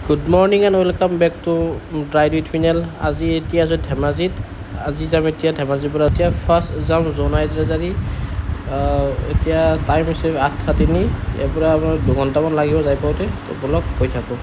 Good morning and welcome back to dried with Minel. আজি এতিয়া আছোঁ ধেমাজিত। আজি যাম এতিয়া ধেমাজিৰ পৰা এতিয়া ফাৰ্ষ্ট যাম জোনাই ট্ৰেজাৰী। এতিয়া টাইম হৈছে 8:03। ইয়াৰ পৰা আমাৰ 2 ঘণ্টামান লাগিব যাই পাওঁতে। তো বলক গৈ থাকোঁ।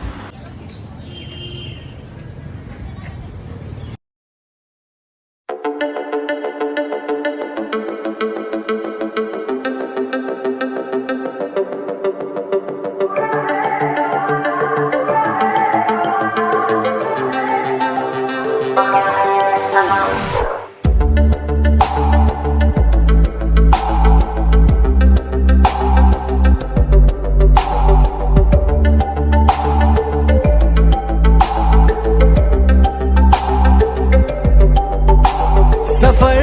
सफर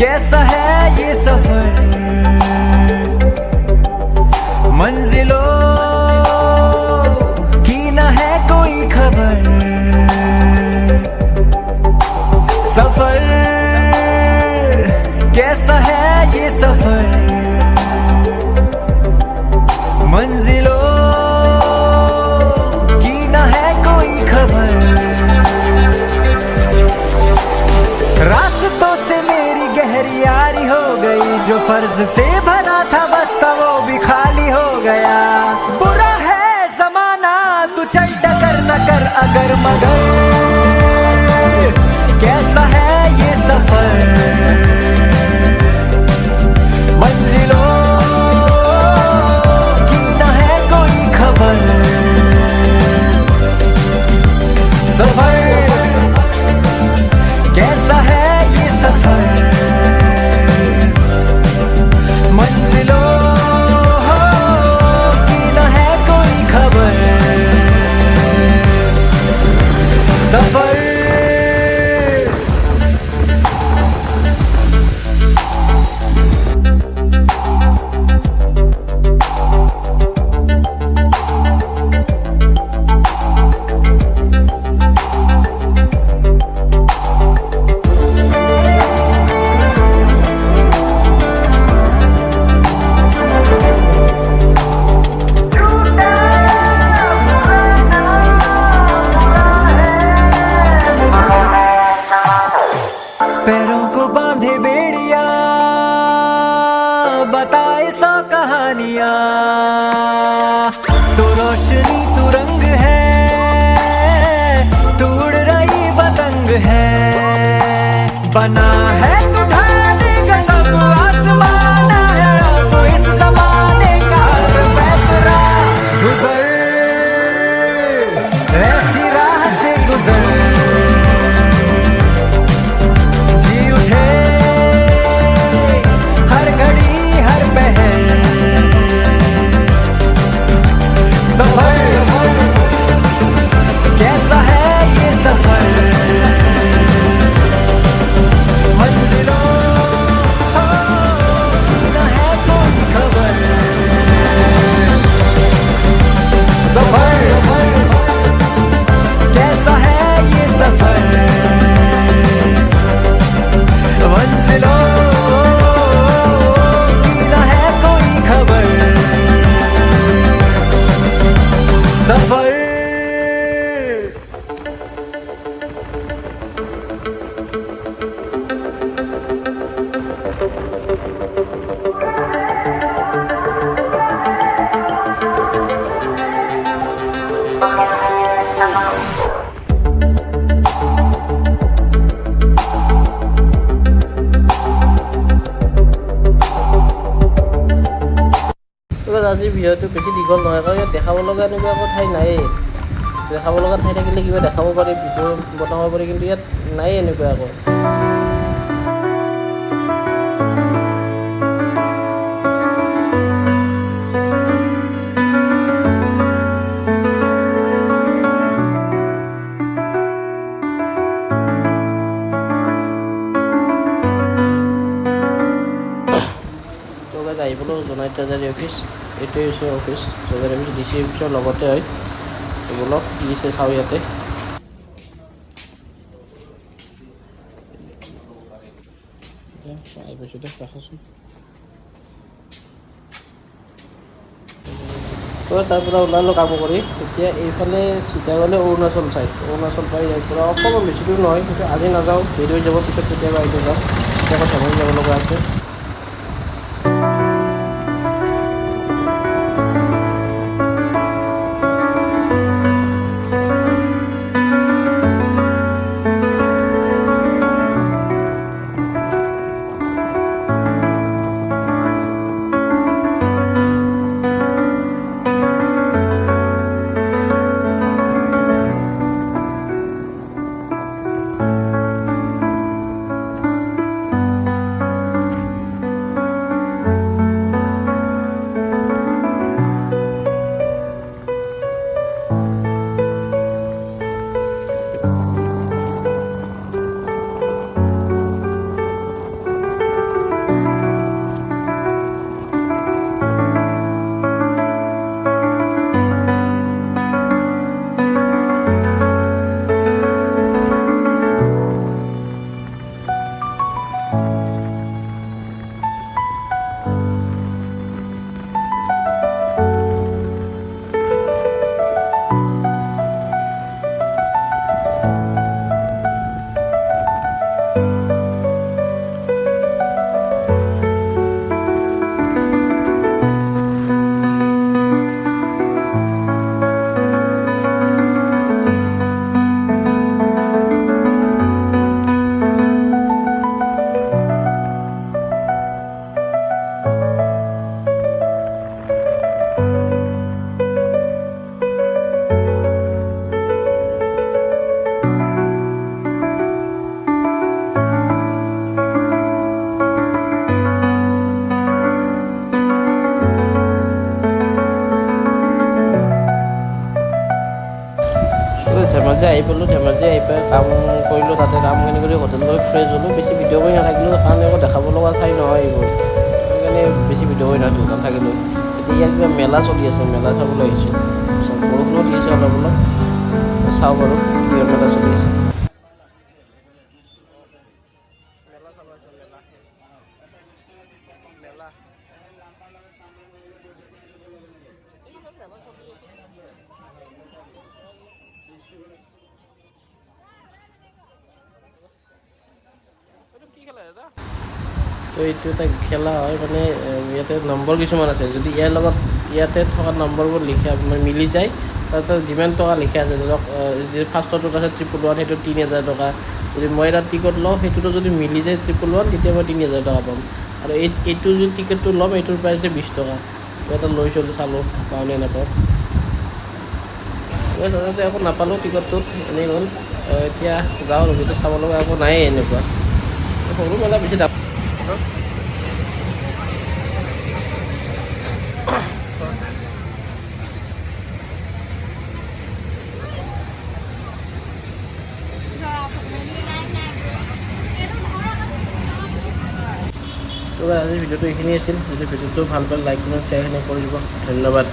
कैसा है ये सफर, मंजिलों की न है कोई खबर। सफर कैसा है ये सफर, मंजिलों की न है कोई खबर। रास्तों से मेरी गहरी यारी हो गई, जो फर्ज से भरा था बस्ता वो भी खाली हो गया। बुरा है जमाना तू चल डगर न कर अगर मगर, कैसा है ये सफर, मंजिलों की न है कोई खबर। सफर कैसा है ये सफर, मंजिलों की न है कोई खबर। सफर पैरों को बांधे बेड़िया, बताए 100 कहानियां। तू रोशनी तू रंग है, तू उड़ रही पतंग है। बना है तू ढाले का सब आसमान है, तो इस जमाने का फैसला गुजर, ऐसी राह से गुजर। कैसा है ये सफर, मंजिलों न है कोई खबर। सफर कैसा है ये सफर, मंजिलों की न है कोई खबर। सफर আজি ভিডিঅ'টো বেছি দীঘল নহয়, কাৰণ ইয়াত দেখাব লগা এনেকুৱা একো ঠাই নায়েই। দেখাব লগা ঠাই থাকিলে কিবা দেখাব পাৰি, ভিডিঅ' বনাব পাৰি, কিন্তু ইয়াত নাই এনেকুৱা একো। আহিবলৈ জোনাই ট্ৰেজাৰী অফিচ, এইটোৱে হৈছে অফিচ। ট্ৰেজাৰী অফিচ DC অফিচৰ লগতে হয়। বলক কি আছে চাওঁ ইয়াতে। তো তাৰ পৰা ওলালোঁ কাম কৰি। এতিয়া এইফালে চিধা গ'লে অৰুণাচল চাইড, অৰুণাচল পাই ইয়াৰ পৰা অকণমান বেছি দূৰ নহয়, কিন্তু আজি নাযাওঁ, দেৰি হৈ যাব, পিছত কেতিয়াবা আহিলে যাম। এতিয়া আকৌ ধেমাজি যাব লগা আছে। ধেমাজি আহি পালোঁ, ধেমাজি আহি পাই কাম কৰিলোঁ, তাতে কামখিনি কৰি হোটেলত ফ্ৰেছ হ'লোঁ। বেছি ভিডিঅ' কৰি নাথাকিলোঁ, কাৰণ একো দেখাব লগা ঠাই নহয় এইবোৰ, সেইকাৰণে বেছি ভিডিঅ' কৰি নাথাকিলোঁ। এতিয়া ইয়াত কিবা মেলা চলি আছে, মেলা চাবলৈ আহিছোঁ। বৰষুণো দি আছে অলপ অলপ, চাওঁ বাৰু কিহৰ মেলা চলি আছে। তো এইটো এটা খেলা হয়, মানে ইয়াতে নম্বৰ কিছুমান আছে, যদি ইয়াৰ লগত ইয়াতে থকা নম্বৰবোৰ লিখা মিলি যায়, তাতে যিমান টকা লিখা আছে, ধৰক যি ফাৰ্ষ্টটোত আছে 111, সেইটো 3000 টকা। যদি মই এটা টিকট লওঁ, সেইটোতো যদি মিলি যায় 111, তেতিয়া মই 3000 টকা পাম। আৰু এইটো যদি টিকেটটো ল'ম, এইটোৰ প্ৰাইচ হৈছে 20 টকা। মই এটা লৈ চালোঁ পাওঁ নে নাপাওঁ। তাতে একো নাপালোঁ টিকটটোত, এনেই গ'ল। এতিয়া যাওঁ, ভিতৰত চাব লগা একো নায়েই এনেকুৱা, সৰু মেলা বেছি দাম। তো আজিৰ ভিডিঅ'টো এইখিনি আছিল। যদি ভিডিঅ'টো ভাল পালে লাইক, কমেণ্ট, শ্বেয়াৰ কৰি দিব। ধন্যবাদ।